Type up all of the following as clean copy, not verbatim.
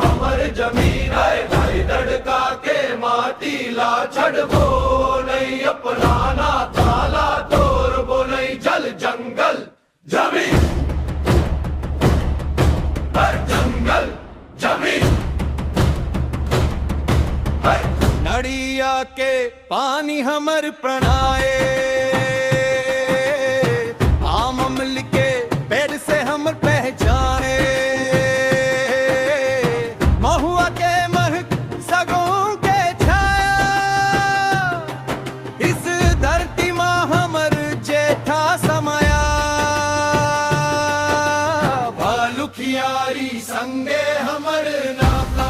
हमर जमीन है भाई दड़का के माटी ला छड़बो नहीं अपनाना ताला तोर बो नहीं जल जंगल जमीन जंगल जमीन नड़िया के पानी हमर प्रणाए आम अमल के पेड़ से हमर पहचाने महुआ के महक सगों के छाया इस धरती माँ हमर जेठा समाया भालुखियारी संगे हमर नाता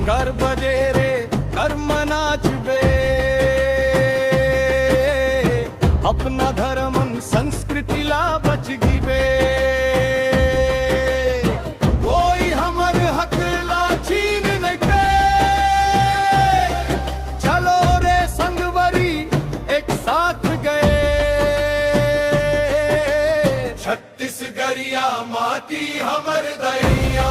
कर बजेरे कर मनाचबे अपना धर्म संस्कृति ला बच गिबे कोई हमर हक ला छीन न के चलो रे संगवरी एक साथ गए छत्तीसगढ़िया माटी हमर दैया